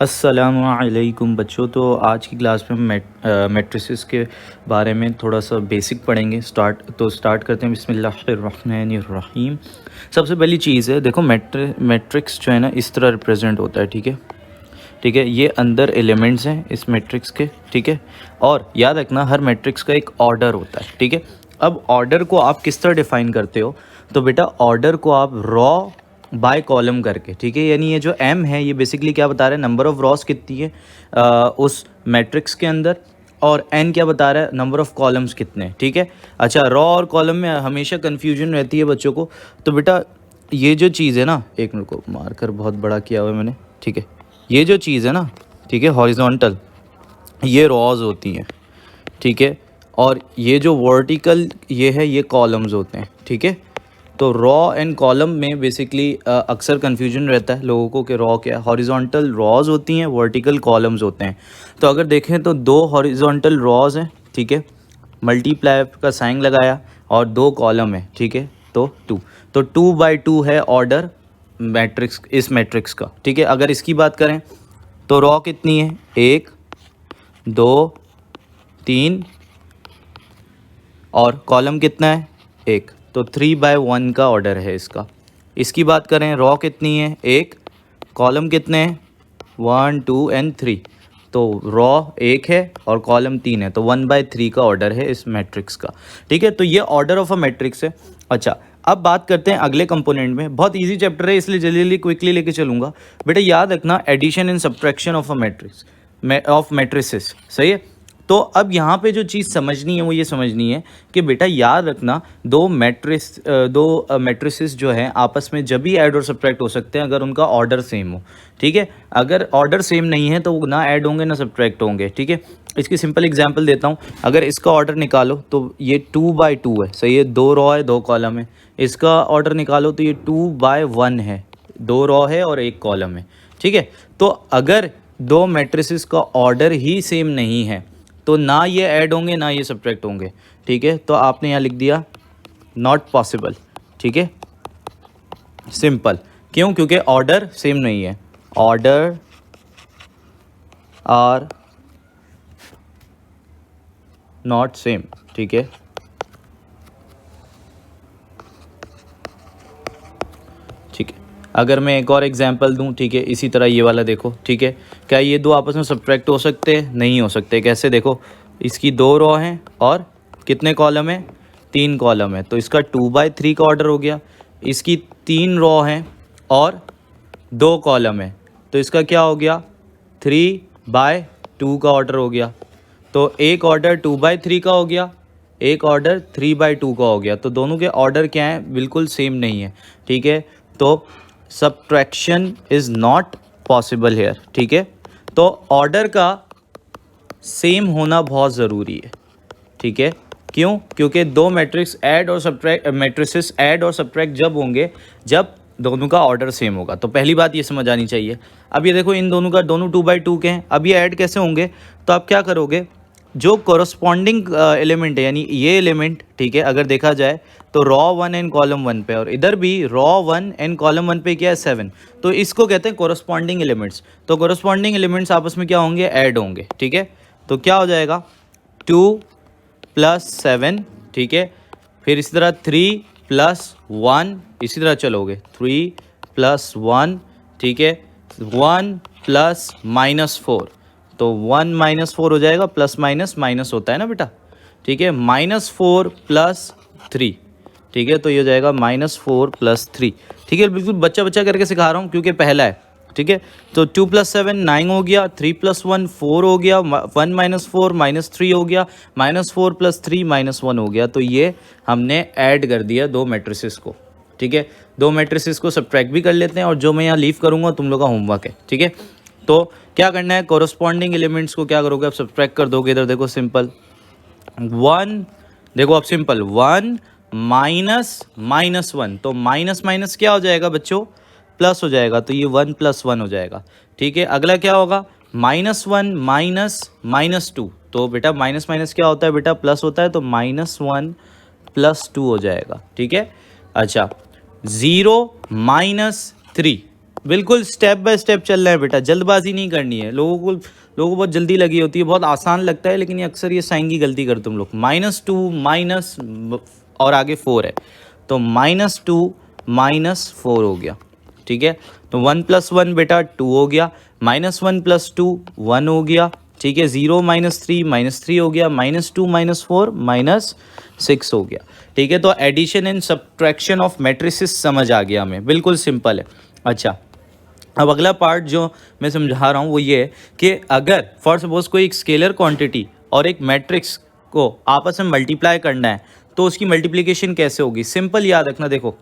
अस्सलामुअलैकुम बच्चों। तो आज की क्लास में हम मैट्रिसेस के बारे में थोड़ा सा बेसिक पढ़ेंगे। स्टार्ट करते हैं बिस्मिल्लाहिर्रहमानिर्रहीम। सबसे पहली चीज़ है, देखो मैट्रिक्स जो है ना इस तरह रिप्रेजेंट होता है। ठीक है, ठीक है, ये अंदर एलिमेंट्स हैं इस मैट्रिक्स के। ठीक है, और याद रखना हर मैट्रिक्स का एक ऑर्डर होता है। ठीक है, अब ऑर्डर को आप किस तरह डिफ़ाइन करते हो? तो बेटा ऑर्डर को आप रॉ बाय कॉलम करके, ठीक है, यानी ये जो एम है ये बेसिकली क्या बता रहा है, नंबर ऑफ़ रॉस कितनी है उस मैट्रिक्स के अंदर, और एन क्या बता रहा है, नंबर ऑफ़ कॉलम्स कितने। ठीक है, अच्छा, रॉ और कॉलम में हमेशा कन्फ्यूजन रहती है बच्चों को। तो बेटा ये जो चीज़ है ना, एक मिनट को मार्कर बहुत बड़ा किया हुआ है मैंने। ठीक है, ये जो चीज़ है ना, ठीक है, हॉरिजॉन्टल, ये रॉज होती हैं। ठीक है, और ये जो वर्टिकल ये है ये कॉलम्स होते हैं। ठीक है, तो रॉ एंड कॉलम में बेसिकली अक्सर कन्फ्यूजन रहता है लोगों को कि रॉ क्या है। हॉरिजॉन्टल रॉज होती हैं, वर्टिकल कॉलम्स होते हैं। तो अगर देखें तो दो हॉरिजॉन्टल रॉज हैं, ठीक है, मल्टीप्लाई का साइन लगाया, और दो कॉलम है, ठीक है, तो 2, तो 2/2 है ऑर्डर मैट्रिक्स, इस मैट्रिक्स का। ठीक है, अगर इसकी बात करें तो रॉ कितनी है, 1 2 3, और कॉलम कितना है, 1, तो 3/1 का ऑर्डर है इसका। इसकी बात करें, रॉ कितनी है, 1, कॉलम कितने हैं, 1 2 एंड 3, तो रॉ 1 है और कॉलम 3 है, तो 1/3 का ऑर्डर है इस मैट्रिक्स का। ठीक है, तो ये ऑर्डर ऑफ अ मैट्रिक्स है। अच्छा, अब बात करते हैं अगले कंपोनेंट में। बहुत इजी चैप्टर है इसलिए जल्दी जल्दी क्विकली लेके चलूँगा। बेटा याद रखना, addition and subtraction of a matrix, of matrices, सही है। तो अब यहाँ पे जो चीज़ समझनी है वो ये समझनी है कि बेटा याद रखना, दो मैट्रिसेस जो हैं आपस में जब भी ऐड और सब्ट्रैक्ट हो सकते हैं अगर उनका ऑर्डर सेम हो। ठीक है, अगर ऑर्डर सेम नहीं है तो वो ना ऐड होंगे ना सब्ट्रैक्ट होंगे। ठीक है, इसकी सिंपल एग्जांपल देता हूँ। अगर इसका ऑर्डर निकालो तो ये 2/2 है, सही है, 2 रॉ है 2 कॉलम है। इसका ऑर्डर निकालो तो ये 2/1 है, 2 रॉ है और 1 कॉलम है। ठीक है, तो अगर दो मैट्रिसेस का ऑर्डर ही सेम नहीं है तो ना ये ऐड होंगे ना ये सब्ट्रैक्ट होंगे। ठीक है, तो आपने यहाँ लिख दिया नॉट पॉसिबल। ठीक है, सिंपल, क्यों? क्योंकि ऑर्डर सेम नहीं है, ऑर्डर आर नॉट सेम। ठीक है, ठीक है, अगर मैं एक और एग्जांपल दूं, ठीक है, इसी तरह ये वाला देखो। ठीक है, क्या ये दो आपस में सब्ट्रैक्ट हो सकते हैं? नहीं हो सकते। कैसे? देखो, इसकी 2 रॉ हैं और कितने कॉलम है, 3 कॉलम है, तो इसका 2/3 का ऑर्डर हो गया। इसकी 3 रॉ हैं और 2 कॉलम है, तो इसका क्या हो गया, 3/2 का ऑर्डर हो गया। तो एक ऑर्डर 2/3 का हो गया, एक ऑर्डर 3/2 का हो गया। तो दोनों के ऑर्डर क्या हैं, बिल्कुल सेम नहीं है। ठीक है, तो subtraction is not possible here. ठीक है, तो ऑर्डर का सेम होना बहुत ज़रूरी है। ठीक है, क्यों? क्योंकि दो मैट्रिक्स ऐड और सब्ट्रैक्ट, मैट्रिसेस ऐड और सब्ट्रैक्ट जब होंगे जब दोनों का ऑर्डर सेम होगा। तो पहली बात ये समझ आनी चाहिए। अब ये देखो, इन दोनों का, दोनों 2/2 के हैं। अब ये ऐड कैसे होंगे? तो आप क्या करोगे, जो कोरस्पॉन्डिंग एलिमेंट है, यानी ये एलिमेंट, ठीक है, अगर देखा जाए तो रॉ 1 एंड कॉलम 1 पे, और इधर भी रॉ 1 एंड कॉलम 1 पे क्या है, 7, तो इसको कहते हैं कोरस्पॉन्डिंग एलिमेंट्स। तो कोरस्पॉन्डिंग एलिमेंट्स आपस में क्या होंगे, ऐड होंगे। ठीक है, तो क्या हो जाएगा, 2 + 7, ठीक है, फिर इसी तरह 3 + 1, इसी तरह चलोगे, 3 + 1, ठीक है, 1 + -4, तो 1 - 4 हो जाएगा, प्लस माइनस माइनस होता है ना बेटा। ठीक है, -4 + 3, ठीक है, तो ये हो जाएगा -4 + 3। ठीक है, बिल्कुल बच्चा बच्चा करके सिखा रहा हूँ क्योंकि पहला है। ठीक है, तो 2 + 7 9 हो गया, 3 + 1 4 हो गया, 1 - 4 -3 हो गया, -4 + 3 -1 हो गया। तो ये हमने ऐड कर दिया दो मैट्रिसेस को। ठीक है, दो मैट्रिसेस को सब्ट्रैक्ट भी कर लेते हैं, और जो मैं यहाँ लीव करूँगा तुम लोग का होमवर्क है। ठीक है, तो क्या करना है, कोरस्पॉन्डिंग एलिमेंट्स को क्या करोगे, आप सब्ट्रैक्ट कर दोगे। इधर देखो, सिंपल 1, देखो अब सिंपल 1 -1, तो माइनस माइनस क्या हो जाएगा बच्चों, प्लस हो जाएगा, तो ये 1 + 1 हो जाएगा। ठीक है, अगला क्या होगा, -1 - -2, तो बेटा माइनस माइनस क्या होता है बेटा, प्लस होता है, तो -1 + 2 हो जाएगा। ठीक है, अच्छा, 0 - 3, बिल्कुल स्टेप बाय स्टेप चलना है बेटा, जल्दबाजी नहीं करनी है। लोगों को बहुत जल्दी लगी होती है, बहुत आसान लगता है, लेकिन ये अक्सर ये साइन की गलती करते तुम लोग। -2 माइनस और आगे 4 है, तो -2 - 4 हो गया, ठीक है। तो 1 + 1 बेटा 2 हो गया, -1 + 2 1 हो गया, ठीक है। 0 - 3 -3 हो गया, -2 - 4 -6 हो गया, ठीक है। तो addition and subtraction of matrices समझ आ गया हमें, बिल्कुल सिंपल है। अच्छा, अब अगला पार्ट जो मैं समझा रहा हूँ वो ये है कि अगर फॉर सपोज कोई एक स्केलर क्वांटिटी और एक मैट्रिक्स को आपस में मल्टीप्लाई करना है, तो उसकी मल्टीप्लिकेशन कैसे होगी? सिंपल याद रखना, देखो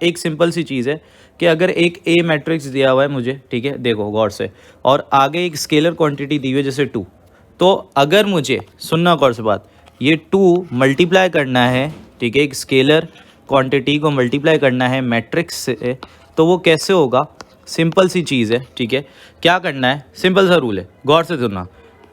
एक सिंपल सी चीज़ है कि अगर एक ए मैट्रिक्स दिया हुआ है मुझे, ठीक है, देखो गौर से, और आगे एक स्केलर क्वांटिटी दी हुई है जैसे 2, तो अगर मुझे, सुनना गौर से बात, ये 2 मल्टीप्लाई करना है, ठीक है, एक स्केलर क्वांटिटी को मल्टीप्लाई करना है मैट्रिक्स से, तो वो कैसे होगा? सिंपल सी चीज़ है, ठीक है। क्या करना है? सिंपल सा रूल है, गौर से सुनना।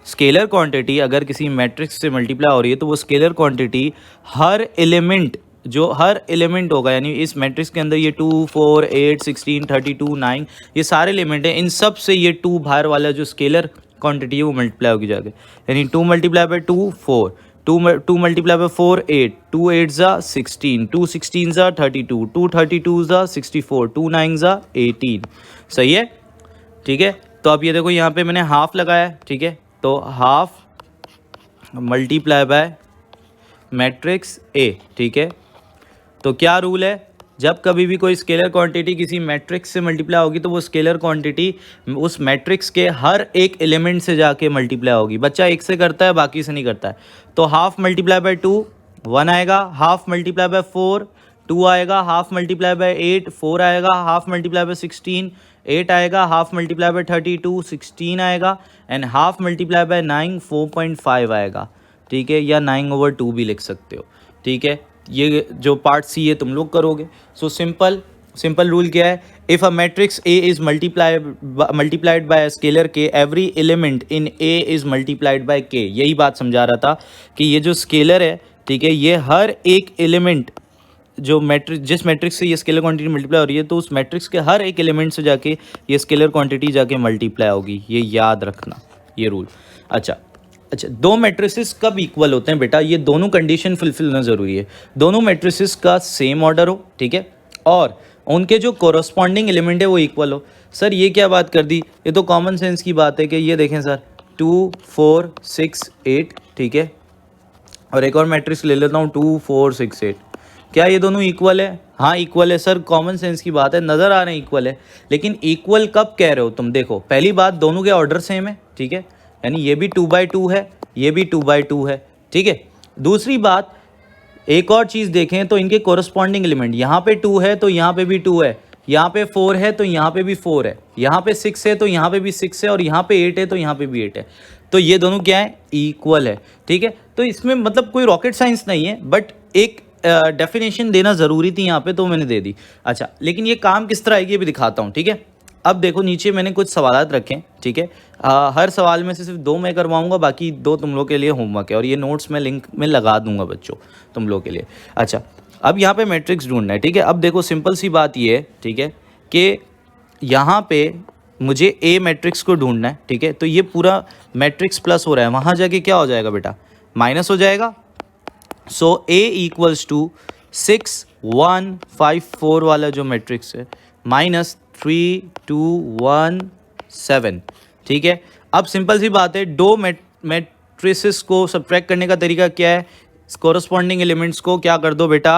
स्केलर क्वांटिटी अगर किसी मैट्रिक्स से मल्टीप्लाई हो रही है, तो वो स्केलर क्वांटिटी हर एलिमेंट, जो हर एलिमेंट होगा, यानी इस मैट्रिक्स के अंदर ये 2 4 8 16 32 9 ये सारे एलिमेंट हैं, इन सब से ये 2 बाहर वाला जो स्केलर क्वांटिटी है वो मल्टीप्लाई होगी जाके, यानी 2 × 2 4, 2 × 4 8, 2 8 ज़ा 16, 2 16 ज़ा 32, 2 32 ज़ा 64, 2 9 ज़ा 18, सही है, ठीक है। तो अब ये देखो यहाँ पे मैंने हाफ लगाया है, ठीक है, तो half multiply by matrix A, ठीक है। तो क्या रूल है? जब कभी भी कोई स्केलर क्वांटिटी किसी मैट्रिक्स से मल्टीप्लाई होगी, तो वो स्केलर क्वांटिटी उस मैट्रिक्स के हर एक एलिमेंट से जाके मल्टीप्लाई होगी। बच्चा एक से करता है, बाकी से नहीं करता है। तो हाफ मल्टीप्लाई बाय 2 1 आएगा, हाफ मल्टीप्लाई बाय 4 2 आएगा, हाफ मल्टीप्लाई बाय 8 4 आएगा, हाफ मल्टीप्लाई बाय 16 8 आएगा, हाफ मल्टीप्लाई बाय 32 16 आएगा, एंड हाफ मल्टीप्लाई बाय 9 4.5 आएगा, ठीक है, या 9/2 भी लिख सकते हो, ठीक है। ये जो पार्ट सी है तुम लोग करोगे। सो सिंपल रूल क्या है? If a matrix A is multiplied by scalar K, every element in A is multiplied by K. यही बात समझा रहा था कि ये जो स्केलर है, ठीक है, ये हर एक एलिमेंट, जो जिस मैट्रिक्स से ये स्केलर क्वांटिटी मल्टीप्लाई हो रही है, तो उस मैट्रिक्स के हर एक एलिमेंट से जाके ये स्केलर क्वांटिटी जाके मल्टीप्लाई होगी। ये याद रखना, ये रूल। अच्छा, दो मैट्रिसेस कब इक्वल होते हैं बेटा? ये दोनों कंडीशन फुलफिल होना ज़रूरी है। दोनों मैट्रिसेस का सेम ऑर्डर हो, ठीक है, और उनके जो कोरस्पॉन्डिंग एलिमेंट है वो इक्वल हो। सर ये क्या बात कर दी? ये तो कॉमन सेंस की बात है कि ये देखें सर, 2 4 6 8, ठीक है, और एक और मैट्रिक्स ले लेता हूँ 2 4 6 8। क्या ये दोनों इक्वल है? हाँ इक्वल है सर, कॉमन सेंस की बात है, नज़र आ रहे हैं इक्वल है। लेकिन इक्वल कब कह रहे हो तुम? देखो, पहली बात, दोनों के ऑर्डर सेम है, ठीक है, यानी ये भी 2/2 है, ये भी 2/2 है, ठीक है। दूसरी बात, एक और चीज़ देखें तो इनके कोरस्पॉन्डिंग एलिमेंट, यहाँ पे 2 है तो यहाँ पे भी 2 है, यहाँ पे 4 है तो यहाँ पे भी 4 है, यहाँ पे 6 है तो यहाँ पे भी 6 है, और यहाँ पे 8 है तो यहाँ पे भी 8 है। तो ये दोनों क्या है? इक्वल है, ठीक है। तो इसमें मतलब कोई रॉकेट साइंस नहीं है, बट एक डेफिनेशन देना ज़रूरी थी यहाँ पे, तो मैंने दे दी। अच्छा, लेकिन ये काम किस तरह आएगी ये भी दिखाता हूँ, ठीक है। अब देखो, नीचे मैंने कुछ सवालात रखे, ठीक है, हर सवाल में से सिर्फ 2 मैं करवाऊंगा, बाकी 2 तुम लोग के लिए होमवर्क है, और ये नोट्स मैं लिंक में लगा दूंगा बच्चों तुम लोग के लिए। अच्छा, अब यहाँ पे मैट्रिक्स ढूंढना है, ठीक है। अब देखो, सिंपल सी बात ये है, ठीक है, कि यहाँ पे मुझे ए मैट्रिक्स को ढूंढना है, ठीक है। तो ये पूरा मैट्रिक्स प्लस हो रहा है, वहाँ जाके क्या हो जाएगा बेटा? माइनस हो जाएगा। सो ए इक्वल्स टू 6 1 5 4 वाला जो मैट्रिक्स है, -3 2 1 7, ठीक है। अब सिंपल सी बात है, दो मैट्रिसेस को सब्ट्रैक्ट करने का तरीका क्या है? कोरस्पॉन्डिंग एलिमेंट्स को क्या कर दो बेटा?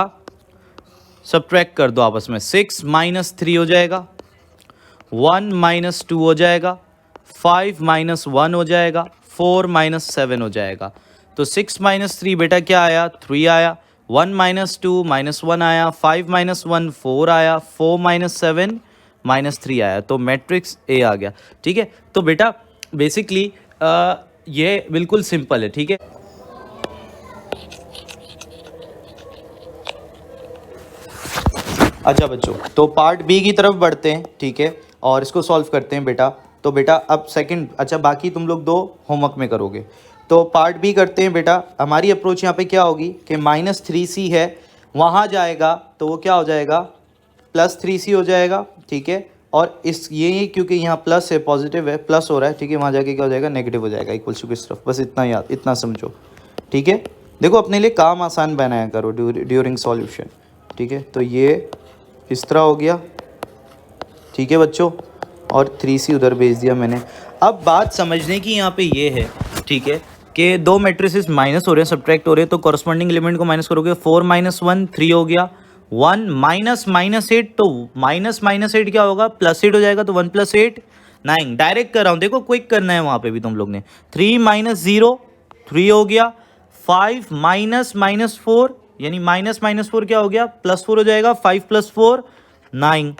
सब्ट्रैक्ट कर दो आपस में। 6 - 3 हो जाएगा, 1 - 2 हो जाएगा, 5 - 1 हो जाएगा, 4 - 7 हो जाएगा। तो 6 - 3 बेटा क्या आया? 3 आया। 1 - 2 -1 आया, 5 - 1 4 आया, 4 - 7 -3 आया। तो मैट्रिक्स ए आ गया, ठीक है। तो बेटा बेसिकली ये बिल्कुल सिंपल है, ठीक है। अच्छा बच्चों, तो पार्ट बी की तरफ बढ़ते हैं, ठीक है, और इसको सॉल्व करते हैं बेटा। तो बेटा अब सेकंड, अच्छा बाकी तुम लोग 2 होमवर्क में करोगे, तो पार्ट बी करते हैं बेटा। हमारी अप्रोच यहाँ पे क्या होगी कि -3c है, वहाँ जाएगा तो वो क्या हो जाएगा? +3c हो जाएगा, ठीक है। और इस ये क्योंकि यहाँ प्लस है, पॉजिटिव है, प्लस हो रहा है, ठीक है, वहाँ जाके क्या हो जाएगा, नेगेटिव हो जाएगा, इक्वल्स टू किस तरफ, बस इतना याद, इतना समझो, ठीक है। देखो अपने लिए काम आसान बनाया करो ड्यूरिंग सॉल्यूशन, ठीक है। तो ये इस तरह हो गया, ठीक है बच्चों, और 3C उधर भेज दिया मैंने। अब बात समझने की यहाँ पे ये है, ठीक है, कि दो मैट्रिसेस माइनस हो रहे हैं, सब्ट्रैक्ट हो रहे हैं, तो कॉरस्पॉन्डिंग एलिमेंट को माइनस करोगे, 4 - 1 3 हो गया, 1 -8, तो -8 क्या होगा, +8 हो जाएगा, तो 1 + 8 9। डायरेक्ट कर रहा हूँ, देखो क्विक करना है वहाँ पे भी तुम लोग ने। 3 - 0 3 हो गया, 5 - -4 यानी -4 क्या हो गया, +4 हो जाएगा, 5 + 4 9,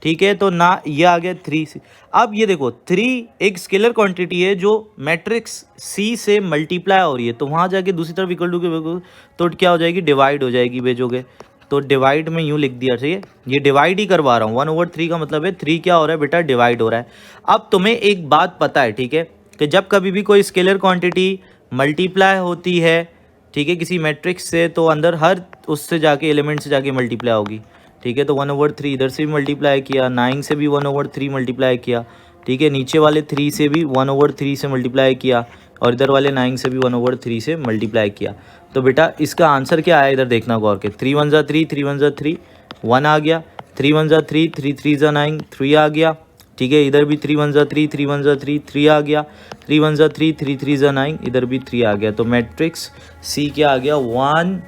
ठीक है। तो ना ये आ गया 3C। अब ये देखो 3 एक स्केलर क्वांटिटी है जो मैट्रिक्स C से मल्टीप्लाई हो रही है, तो वहाँ जाके दूसरी तरफ इक्वल टू के तो क्या हो जाएगी, डिवाइड हो जाएगी, भेजोगे तो डिवाइड में यूँ लिख दिया, ठीक है, ये डिवाइड ही करवा रहा हूँ, 1/3 का मतलब है 3 क्या हो रहा है बेटा, डिवाइड हो रहा है। अब तुम्हें एक बात पता है, ठीक है, कि जब कभी भी कोई स्केलर क्वांटिटी मल्टीप्लाई होती है, ठीक है, किसी मैट्रिक्स से, तो अंदर हर उससे जाके एलिमेंट से जाके मल्टीप्लाई होगी, ठीक है। तो 1/3 इधर से भी मल्टीप्लाई किया, 9 से भी 1/3 मल्टीप्लाई किया, ठीक है, नीचे वाले 3 से भी 1/3 से मल्टीप्लाई किया, और इधर वाले 9 से भी 1/3 से मल्टीप्लाई किया। तो बेटा इसका आंसर क्या आया, इधर देखना गौर के, 3 1 3 3 1 3 1 आ गया, 3 1 3 3 3 9 3 आ गया, ठीक है, इधर भी 3 1 3 3 1 3 3 आ गया, 3 1 3 3 3 9 इधर भी 3 आ गया। तो मैट्रिक्स C क्या आ गया, 1।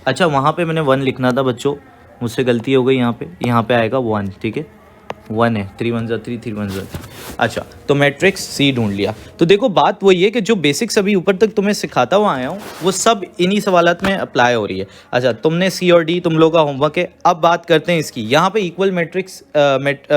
अच्छा वहाँ पे मैंने 1 लिखना था बच्चों, मुझसे गलती हो गई, यहाँ पे आएगा 1, ठीक है, 1 है, 3 1 3 3 1 3। अच्छा तो मैट्रिक्स C ढूंढ लिया। तो देखो बात वही है कि जो बेसिक्स अभी ऊपर तक तुम्हें सिखाता हुआ आया हूँ वो सब इन्हीं सवालात में अप्लाई हो रही है। अच्छा तुमने C और D तुम लोगों का होमवर्क है। अब बात करते हैं इसकी, यहाँ पे इक्वल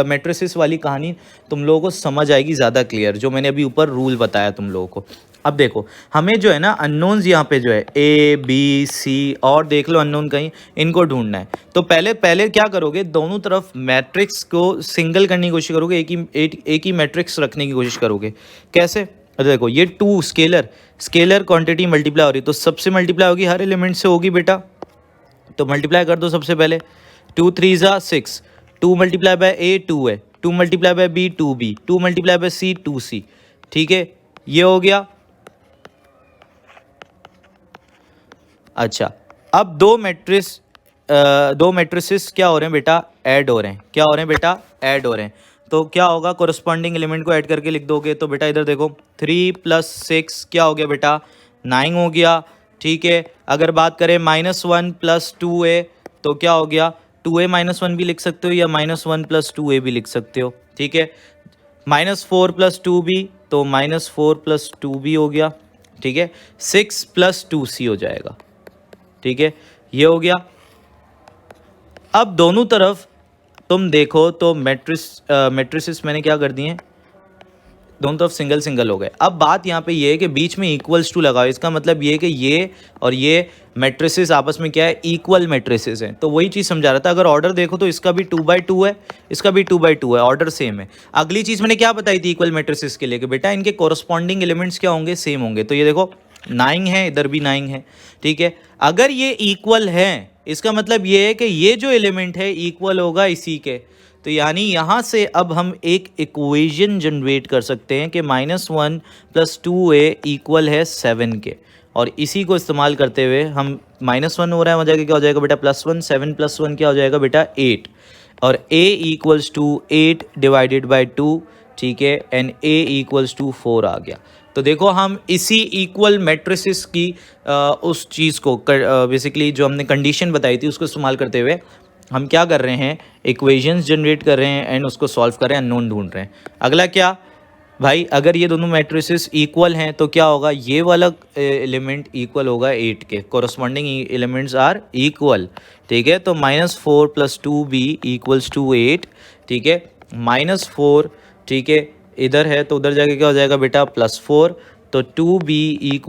मैट्रिसेस वाली कहानी तुम लोगों को समझ आएगी ज़्यादा क्लियर, जो मैंने अभी ऊपर रूल बताया तुम लोगों को। अब देखो हमें जो है ना अननोन्स यहाँ पे जो है A B C और देख लो अननोन कहीं, इनको ढूंढना है। तो पहले क्या करोगे, दोनों तरफ मैट्रिक्स को सिंगल करने की कोशिश करोगे, एक ही मैट्रिक्स रखने की कोशिश करोगे। कैसे, देखो ये 2 स्केलर क्वांटिटी मल्टीप्लाई हो रही है, तो सबसे मल्टीप्लाई होगी, हर एलिमेंट से होगी बेटा, तो मल्टीप्लाई कर दो सबसे पहले, 2 3 6, 2 × A 2 है, 2 × B 2B, 2 × C 2C, ठीक है, ये हो गया। अच्छा अब दो मैट्रिसेस क्या हो रहे हैं बेटा, ऐड हो रहे हैं, क्या हो रहे हैं बेटा, ऐड हो रहे हैं। तो क्या होगा, कोरस्पॉन्डिंग एलिमेंट को ऐड करके लिख दोगे, तो बेटा इधर देखो 3 + 6 क्या हो गया बेटा, 9 हो गया, ठीक है। अगर बात करें -1 + 2A तो क्या हो गया, 2A - 1 भी लिख सकते हो या -1 + 2A भी लिख सकते हो, ठीक है। -4 + 2B तो -4 + 2B हो गया, ठीक है। 6 + 2C हो जाएगा, ठीक है, ये हो गया। अब दोनों तरफ तुम देखो तो मैट्रिसेस मैंने क्या कर दिए, दोनों तरफ सिंगल सिंगल हो गए। अब बात यहाँ पे ये है कि बीच में इक्वल्स टू लगाओ, इसका मतलब ये है कि ये और ये मैट्रिसेस आपस में क्या है, इक्वल मैट्रिसेस हैं। तो वही चीज़ समझा रहा था, अगर ऑर्डर देखो तो इसका भी 2/2 है, इसका भी 2/2 है, ऑर्डर सेम है। अगली चीज़ मैंने क्या बताई थी इक्वल मैट्रिसेस के लिए कि बेटा इनके कॉरस्पॉन्डिंग एलिमेंट्स क्या होंगे, सेम होंगे। तो ये देखो 9 है, इधर भी 9 है, ठीक है। अगर ये इक्वल है इसका मतलब ये है कि ये जो एलिमेंट है इक्वल होगा इसी के। तो यानी यहाँ से अब हम एक इक्वेशन जनरेट कर सकते हैं कि -1 + 2A इक्वल है 7 के, और इसी को इस्तेमाल करते हुए हम -1 हो रहा है, वहाँ जाके क्या हो जाएगा बेटा +1, 7 + 1 क्या हो जाएगा बेटा 8, और A = 8 / 2, ठीक है, एंड A = 4 आ गया। तो देखो हम इसी इक्वल मैट्रिसेस की उस चीज़ को बेसिकली जो हमने कंडीशन बताई थी उसको इस्तेमाल करते हुए हम क्या कर रहे हैं, इक्वेशंस जनरेट कर रहे हैं एंड उसको सॉल्व कर रहे हैं, अननोन ढूंढ रहे हैं। अगला क्या भाई, अगर ये दोनों मैट्रिसेस इक्वल हैं तो क्या होगा, ये वाला एलिमेंट इक्वल होगा 8 के, कोरस्पॉन्डिंग एलिमेंट्स आर इक्वल, ठीक है। तो -4 + 2B = 8, ठीक है, -4, ठीक है, इधर है तो उधर जाके क्या हो जाएगा बेटा +4, तो 2B =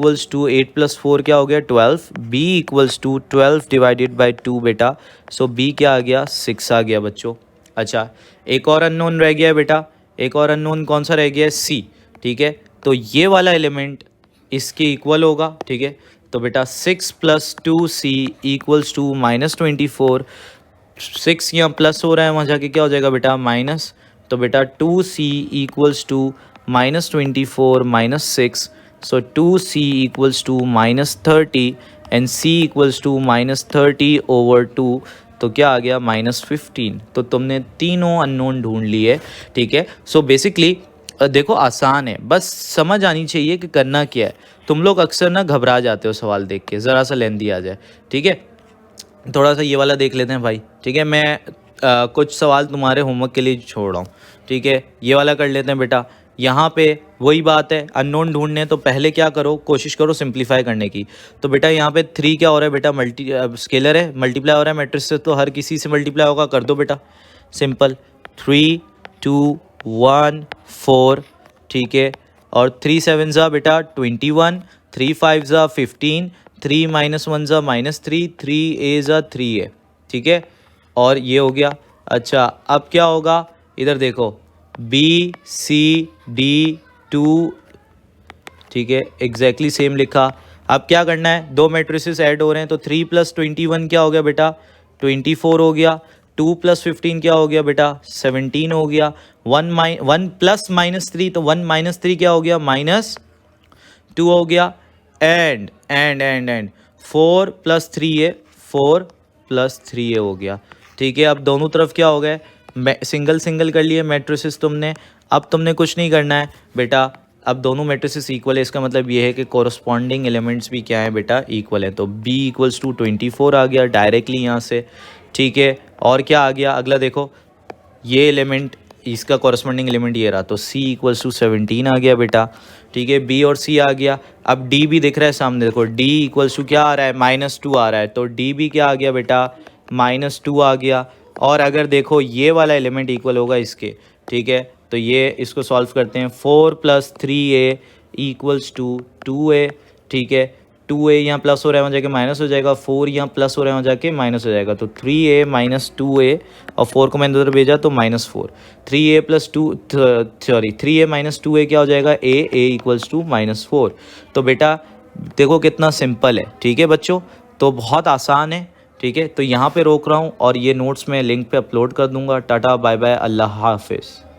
8 + 4 क्या हो गया 12, B = 12 / 2 बेटा, सो B क्या आ गया 6 आ गया बच्चों। अच्छा एक और अननोन रह गया बेटा, एक और अननोन कौन सा रह गया है, C, ठीक है। तो ये वाला एलिमेंट इसके इक्वल होगा, ठीक है। तो बेटा 6 + 2C = -24, 6 यहाँ प्लस हो रहा है, वहाँ जाके क्या हो जाएगा बेटा तो बेटा 2c equals to -24 -6, so 2c equals to -30 and c equals to -30/2, तो क्या आ गया -15। तो तुमने तीनों अननोन ढूंढ लिए, ठीक है। सो बेसिकली देखो आसान है, बस समझ आनी चाहिए कि करना क्या है। तुम लोग अक्सर ना घबरा जाते हो सवाल देख के, ज़रा सा लेंदी आ जाए, ठीक है। थोड़ा सा ये वाला देख लेते हैं भाई, ठीक है। मैं कुछ सवाल तुम्हारे होमवर्क के लिए छोड़ रहा हूँ, ठीक है। ये वाला कर लेते हैं बेटा। यहाँ पे वही बात है, अननोन ढूंढने, तो पहले क्या करो, कोशिश करो सिंप्लीफाई करने की। तो बेटा यहाँ पे 3 क्या हो रहा है बेटा, स्केलर है, मल्टीप्लाई हो रहा है मैट्रिक्स से, तो हर किसी से मल्टीप्लाई होगा, कर दो बेटा सिंपल। 3 2 1 4, ठीक है। और 3 7 ज़ा बेटा 21, 3 5 ज़ा 15, 3 -1 ज़ा -3, 3 A ज़ा 3 है, ठीक है। और ये हो गया। अच्छा अब क्या होगा, इधर देखो B C D 2, ठीक है, एग्जैक्टली सेम लिखा। अब क्या करना है, दो मैट्रिसेस ऐड हो रहे हैं, तो 3 + 21 क्या हो गया बेटा 24 हो गया। 2 + 15 क्या हो गया बेटा 17 हो गया। 1 + -3, तो 1 - 3 क्या हो गया -2 हो गया। एंड 4 + 3a, 4 + 3a हो गया, ठीक है। अब दोनों तरफ क्या हो गए, सिंगल सिंगल कर लिए मैट्रिसेस तुमने। अब तुमने कुछ नहीं करना है बेटा, अब दोनों मैट्रिसेस इक्वल है, इसका मतलब ये है कि कॉरस्पॉन्डिंग एलिमेंट्स भी क्या है बेटा इक्वल है। तो b = 24 आ गया डायरेक्टली यहाँ से, ठीक है। और क्या आ गया अगला देखो, ये एलिमेंट, इसका कॉरस्पॉन्डिंग एलिमेंट ये रहा, तो c = 17 आ गया बेटा, ठीक है। b और c आ गया। अब d भी दिख रहा है सामने, देखो d = क्या आ रहा है -2 आ रहा है, तो d भी क्या आ गया बेटा -2 आ गया। और अगर देखो ये वाला एलिमेंट इक्वल होगा इसके, ठीक है, तो ये इसको सॉल्व करते हैं। 4 + 3a = 2a, ठीक है। 2a यहाँ प्लस हो रहा है वहाँ जाके माइनस हो जाएगा, 4 यहाँ प्लस हो रहा है वहाँ जाके माइनस हो जाएगा, तो 3a - 2a, और 4 को मैंने उधर भेजा तो -4। 3a + 2 सॉरी 3a - 2a क्या हो जाएगा a = -4। तो बेटा देखो कितना सिंपल है, ठीक है बच्चों, तो बहुत आसान है, ठीक है। तो यहाँ पे रोक रहा हूँ और ये नोट्स मैं लिंक पे अपलोड कर दूंगा। टाटा बाय बाय, अल्लाह हाफिज़।